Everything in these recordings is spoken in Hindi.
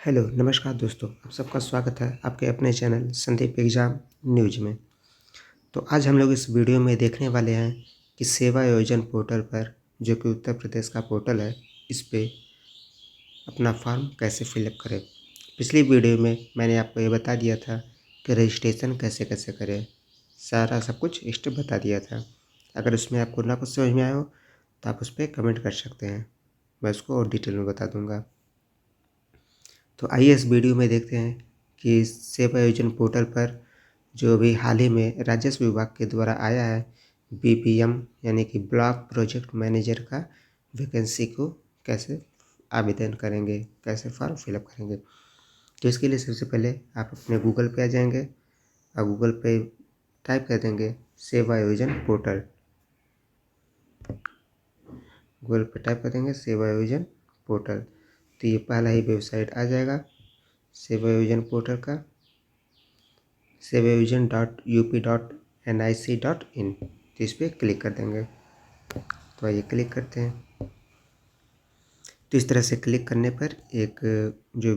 हेलो, नमस्कार दोस्तों, आप सबका स्वागत है आपके अपने चैनल संदीप एग्ज़ाम न्यूज़ में। तो आज हम लोग इस वीडियो में देखने वाले हैं कि सेवा योजन पोर्टल पर, जो कि उत्तर प्रदेश का पोर्टल है, इस पे अपना फॉर्म कैसे फिलअप करें। पिछली वीडियो में मैंने आपको ये बता दिया था कि रजिस्ट्रेशन कैसे कैसे करें, सारा सब कुछ स्टेप बता दिया था। अगर उसमें आपको ना कुछ समझ में आया हो तो आप उस पर कमेंट कर सकते हैं, मैं उसको और डिटेल में बता दूँगा। तो आइए इस वीडियो में देखते हैं कि सेवा योजन पोर्टल पर जो अभी हाल ही में राजस्व विभाग के द्वारा आया है, बीपीएम यानी कि ब्लॉक प्रोजेक्ट मैनेजर का वैकेंसी को कैसे आवेदन करेंगे, कैसे फॉर्म फिलअप करेंगे। तो इसके लिए सबसे पहले आप अपने गूगल पे आ जाएंगे और गूगल पे टाइप कर देंगे सेवा योजन पोर्टल। गूगल पे टाइप कर देंगे सेवा योजन पोर्टल, तो ये पहला ही वेबसाइट आ जाएगा सेवा योजन पोर्टल का, sevayojan.up.nic.in। तो इस पर क्लिक कर देंगे। तो आइए क्लिक करते हैं। तो इस तरह से क्लिक करने पर एक जो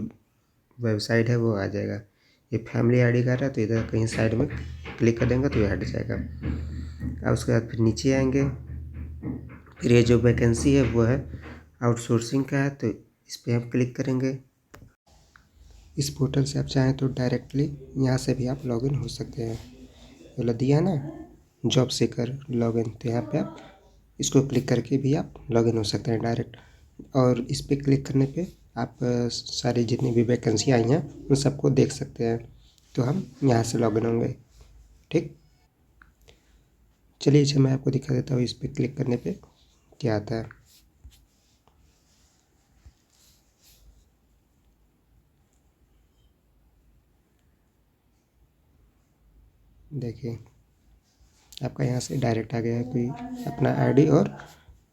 वेबसाइट है वो आ जाएगा। ये फैमिली आईडी का रहा है, तो इधर कहीं साइड में क्लिक कर देंगे तो ये हट जाएगा। अब उसके बाद फिर नीचे आएंगे, फिर ये जो वैकेंसी है वो है आउटसोर्सिंग का है, तो इस पर हम क्लिक करेंगे। इस पोर्टल से आप चाहें तो डायरेक्टली यहाँ से भी आप लॉगिन हो सकते हैं। वाला दिया ना जॉब सीकर लॉगिन, तो यहाँ पे आप इसको क्लिक करके भी आप लॉगिन हो सकते हैं डायरेक्ट। और इस पर क्लिक करने पे आप सारी जितनी भी वैकेंसी आई हैं उन सबको देख सकते हैं। तो हम यहाँ से लॉगिन होंगे। ठीक, चलिए मैं आपको दिखा देता हूँ इस पर क्लिक करने पे क्या आता है। देखिए आपका यहाँ से डायरेक्ट आ गया है, कोई अपना आईडी और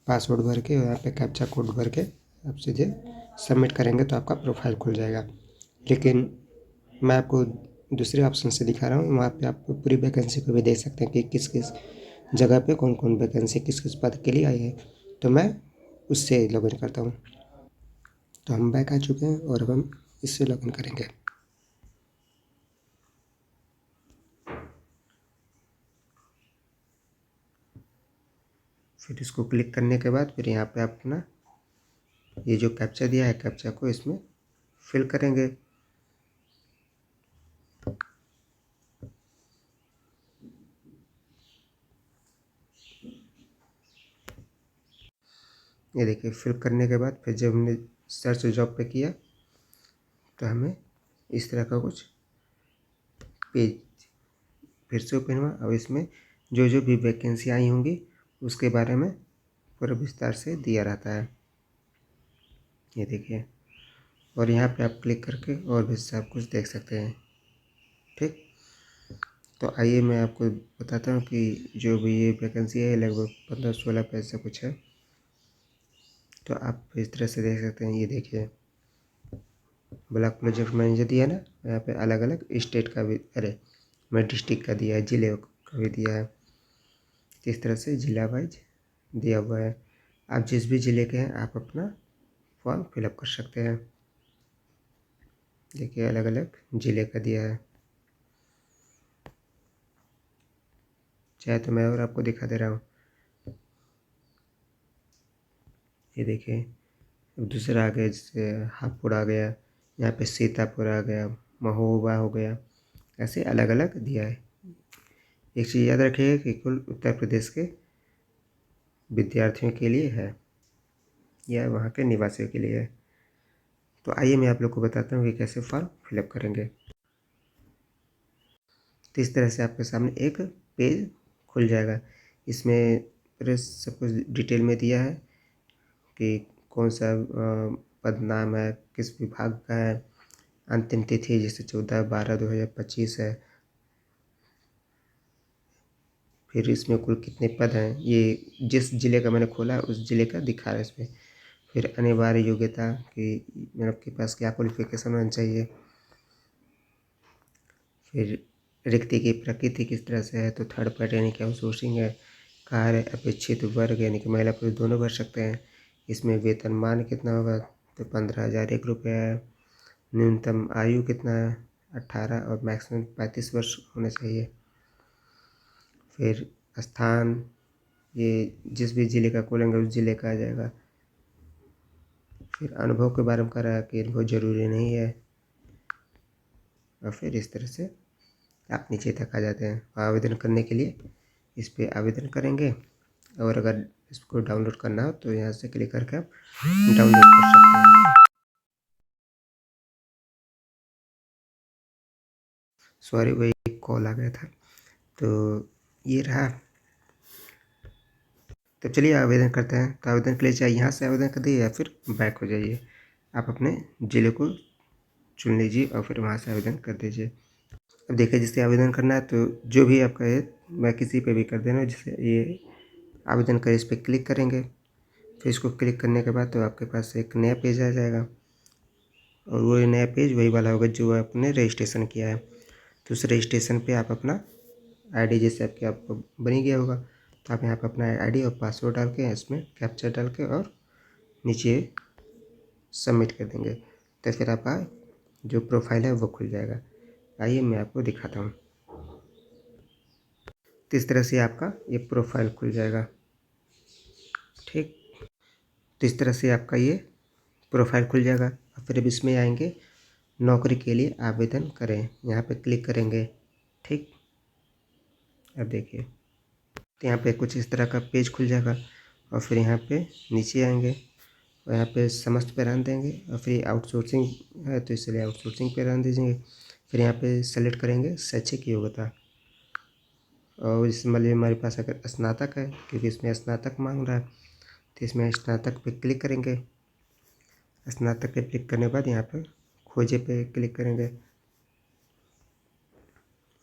पासवर्ड भर के यहाँ पे कैप्चा कोड भर के आप सीधे सबमिट करेंगे तो आपका प्रोफाइल खुल जाएगा। लेकिन मैं आपको दूसरे ऑप्शन से दिखा रहा हूँ, वहाँ पे आप पूरी वैकेंसी को भी देख सकते हैं कि किस किस जगह पे कौन कौन वैकेंसी किस किस पद के लिए आई है। तो मैं उससे लॉगिन करता हूँ। तो हम बैक आ चुके हैं और अब हम इससे लॉगिन करेंगे। फिर इसको क्लिक करने के बाद फिर यहाँ पे आप अपना ये जो कैप्चा दिया है कैप्चा को इसमें फिल करेंगे। ये देखिए फिल करने के बाद फिर जब हमने सर्च जॉब पे किया तो हमें इस तरह का कुछ पेज फिर से ओपन हुआ। अब इसमें जो जो भी वैकेंसी आई होंगी उसके बारे में पूरा विस्तार से दिया रहता है। ये देखिए, और यहाँ पे आप क्लिक करके और भी सब कुछ देख सकते हैं। ठीक, तो आइए मैं आपको बताता हूँ कि जो भी ये वैकेंसी है लगभग 15-16 पेज से कुछ है। तो आप इस तरह से देख सकते हैं। ये देखिए ब्लॉक प्रोजेक्ट मैनेजर दिया ना, यहाँ पे अलग अलग स्टेट का भी, अरे मैं डिस्ट्रिक्ट का दिया है, ज़िले का भी दिया है। इस तरह से ज़िला वाइज दिया हुआ है। आप जिस भी ज़िले के हैं आप अपना फॉर्म फिलअप कर सकते हैं। देखिए अलग अलग ज़िले का दिया है। चाहे तो मैं और आपको दिखा दे रहा हूँ। ये देखिए अब दूसरा आ गया, जैसे हापुड़ आ गया, यहाँ पे सीतापुर आ गया, महोबा हो गया, ऐसे अलग अलग दिया है। एक चीज़ याद रखिएगा कि कुल उत्तर प्रदेश के विद्यार्थियों के लिए है या वहाँ के निवासियों के लिए है। तो आइए मैं आप लोग को बताता हूँ कि कैसे फॉर्म फिलअप करेंगे। तो इस तरह से आपके सामने एक पेज खुल जाएगा। इसमें पूरे सब कुछ डिटेल में दिया है कि कौन सा पद नाम है, किस विभाग का है, अंतिम तिथि जैसे 14/12/2025 है। फिर इसमें कुल कितने पद हैं, ये जिस ज़िले का मैंने खोला है उस ज़िले का दिखा रहा है इसमें। फिर अनिवार्य योग्यता कि मतलब के पास क्या क्वालिफिकेशन होना चाहिए। फिर रिक्ति की प्रकृति किस तरह से है, तो थर्ड पार्टी यानी कि आउटसोर्सिंग है। कार्य अपेक्षित वर्ग यानी कि महिला पुरुष दोनों भर सकते हैं। इसमें वेतनमान कितना होगा, तो 15,001 रुपया है। न्यूनतम आयु कितना है, 18 और मैक्सिमम 35 वर्ष होना चाहिए। फिर स्थान, ये जिस भी ज़िले का खोलेंगे उस ज़िले का आ जाएगा। फिर अनुभव के बारे में कह रहा है कि अनुभव ज़रूरी नहीं है। और फिर इस तरह से आप नीचे तक आ जाते हैं। आवेदन करने के लिए इस पर आवेदन करेंगे, और अगर इसको डाउनलोड करना हो तो यहाँ से क्लिक करके आप डाउनलोड कर सकते हैं। सॉरी, वही एक कॉल आ गया था। तो ये रहा। तो चलिए आवेदन करते हैं। तो आवेदन के लिए चाहे यहाँ से आवेदन कर दिए या फिर बैक हो जाइए, आप अपने ज़िले को चुन लीजिए और फिर वहाँ से आवेदन कर दीजिए। अब देखिए, जिससे आवेदन करना है तो जो भी आपका है, मैं किसी पे भी कर देना, जिससे ये आवेदन कर इस पर क्लिक करेंगे। फिर इसको क्लिक करने के बाद तो आपके पास एक नया पेज आ जाएगा, और वो नया पेज वही वाला होगा जो आपने रजिस्ट्रेशन किया है। तो उस रजिस्ट्रेशन पे आप अपना आईडी, जैसे आपको बनी गया होगा, तो आप यहाँ पर अपना आईडी और पासवर्ड डाल के इसमें कैप्चर डाल के और नीचे सबमिट कर देंगे। तो फिर आपका जो प्रोफाइल है वो खुल जाएगा। आइए मैं आपको दिखाता हूँ। तो इस तरह से आपका ये प्रोफाइल खुल जाएगा। ठीक, तो इस तरह से आपका ये प्रोफाइल खुल जाएगा। और फिर अब इसमें आएंगे, नौकरी के लिए आवेदन करें, यहाँ पे क्लिक करेंगे। ठीक, अब देखिए, तो यहाँ पे कुछ इस तरह का पेज खुल जाएगा। और फिर यहाँ पे नीचे आएंगे और यहाँ पे समस्त पे रहने देंगे, और फिर आउटसोर्सिंग है तो इसलिए आउटसोर्सिंग पे रहने दीजिए। फिर यहाँ पे सेलेक्ट करेंगे शैक्षिक योग्यता, और इसमें हमारे पास अगर स्नातक है, क्योंकि इसमें स्नातक मांग रहा है, तो इसमें स्नातक पे क्लिक करेंगे। स्नातक पे क्लिक करने के बाद यहाँ पर खोजे पे क्लिक करेंगे,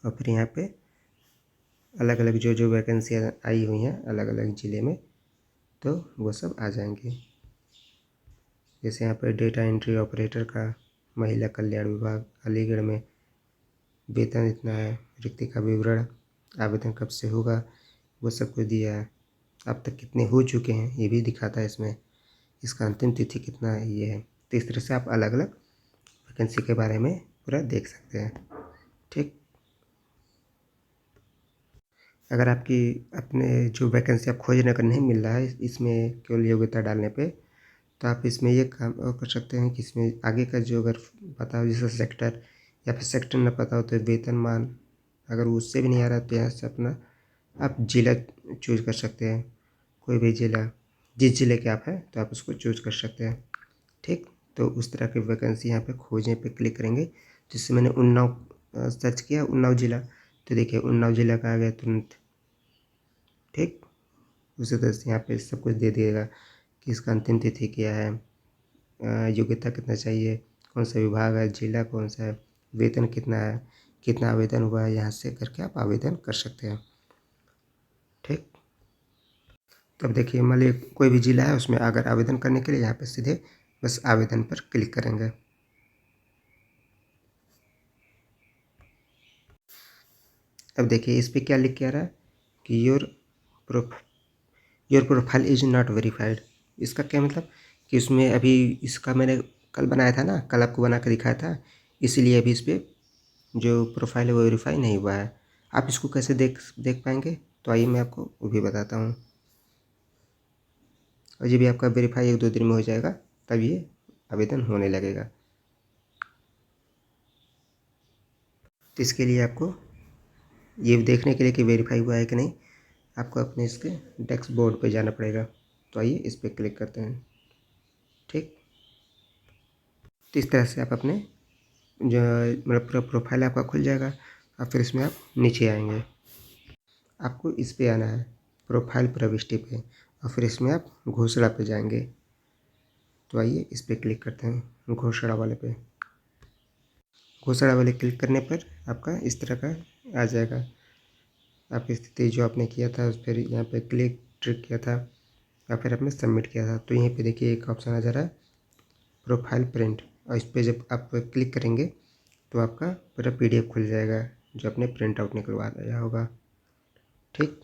और फिर यहाँ पे अलग अलग जो वैकेंसियाँ आई हुई हैं अलग अलग ज़िले में, तो वो सब आ जाएंगे। जैसे यहाँ पर डेटा एंट्री ऑपरेटर का महिला कल्याण विभाग अलीगढ़ में, वेतन इतना है, रिक्ति का विवरण, आवेदन कब से होगा, वो सब कुछ दिया है। अब तक कितने हो चुके हैं ये भी दिखाता है इसमें, इसका अंतिम तिथि कितना है ये है। तो इस तरह से आप अलग अलग वैकेंसी के बारे में पूरा देख सकते हैं। ठीक, अगर आपकी अपने जो वैकेंसी आप खोजने का नहीं मिल रहा है इसमें केवल योग्यता डालने पे, तो आप इसमें ये काम और कर सकते हैं कि इसमें आगे का जो अगर पता हो, जैसे सेक्टर, या फिर सेक्टर ना पता हो तो वेतनमान, अगर उससे भी नहीं आ रहा तो यहाँ से अपना आप जिला चूज कर सकते हैं। कोई भी जिला, जिस जिले के आप हैं तो आप उसको चूज कर सकते हैं। ठीक, तो उस तरह की वैकेंसी यहाँ पे खोजने पे क्लिक करेंगे। जिससे मैंने उन्नाव सर्च किया, उन्नाव जिला, तो देखिए उन्नाव जिला का आ गया तुरंत। ठीक, उसी तरह से यहाँ पे सब कुछ दे दिएगा कि इसका अंतिम तिथि क्या है, योग्यता कितना चाहिए, कौन सा विभाग है, जिला कौन सा है, वेतन कितना है, कितना आवेदन हुआ है, यहाँ से करके आप आवेदन कर सकते हैं। ठीक, तब देखिए मान लीजिए कोई भी जिला है, उसमें अगर आवेदन करने के लिए यहाँ पे सीधे बस आवेदन पर क्लिक करेंगे। अब देखिए इस पर क्या लिख के आ रहा है कि prof your profile is not verified. इसका क्या मतलब कि उसमें अभी, इसका मैंने कल बनाया था ना, कल आपको बना के दिखाया था, इसीलिए अभी इस पर जो प्रोफाइल है वो वेरीफाई नहीं हुआ है। आप इसको कैसे देख पाएंगे, तो आइए मैं आपको वो भी बताता हूँ। और ये भी आपका वेरीफाई 1-2 दिन में हो जाएगा, तब ये आवेदन होने लगेगा। तो इसके लिए आपको ये देखने के लिए कि वेरीफाई हुआ है कि नहीं, आपको अपने इसके डैशबोर्ड पे जाना पड़ेगा। तो आइए इस पर क्लिक करते हैं। ठीक, तो इस तरह से आप अपने जो मतलब पूरा प्रोफाइल आपका खुल जाएगा। और फिर इसमें आप नीचे आएंगे, आपको इस पे आना है, प्रोफाइल प्रविष्टि पे, और फिर इसमें आप घोषणा पे जाएंगे। तो आइए इस पर क्लिक करते हैं, घोषणा वाले पे। घोषणा वाले क्लिक करने पर आपका इस तरह का आ जाएगा, आपकी स्थिति जो आपने किया था उस पर यहाँ पे क्लिक ट्रिक किया था, या फिर आपने सबमिट किया था। तो यहीं पे देखिए एक ऑप्शन आ जा रहा है प्रोफाइल प्रिंट, और इस पर जब आप क्लिक करेंगे तो आपका पूरा PDF खुल जाएगा जो आपने प्रिंट आउट निकलवाया होगा। ठीक,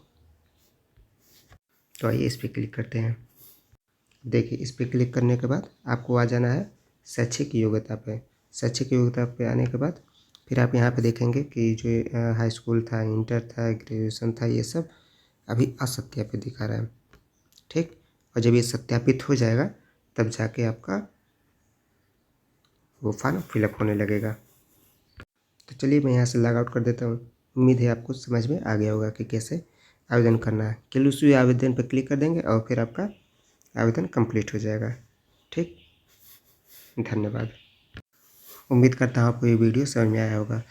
तो आइए इस पर क्लिक करते हैं। देखिए इस पर क्लिक करने के बाद आपको आ जाना है शैक्षिक योग्यता पे। शैक्षिक योग्यता पे आने के बाद फिर आप यहाँ पे देखेंगे कि जो हाई स्कूल था, इंटर था, ग्रेजुएशन था, ये सब अभी असत्यापित दिखा रहा है। ठीक, और जब ये सत्यापित हो जाएगा तब जाके आपका वो फॉर्म फिलअप होने लगेगा। तो चलिए मैं यहाँ से लॉग आउट कर देता हूँ। उम्मीद है आपको समझ में आ गया होगा कि कैसे आवेदन करना है। केवल उसी आवेदन पर क्लिक कर देंगे और फिर आपका आवेदन कंप्लीट हो जाएगा। ठीक, धन्यवाद। उम्मीद करता हूँ आपको ये वीडियो समझ में आया होगा।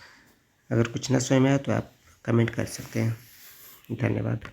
अगर कुछ ना समझ में आया तो आप कमेंट कर सकते हैं। धन्यवाद।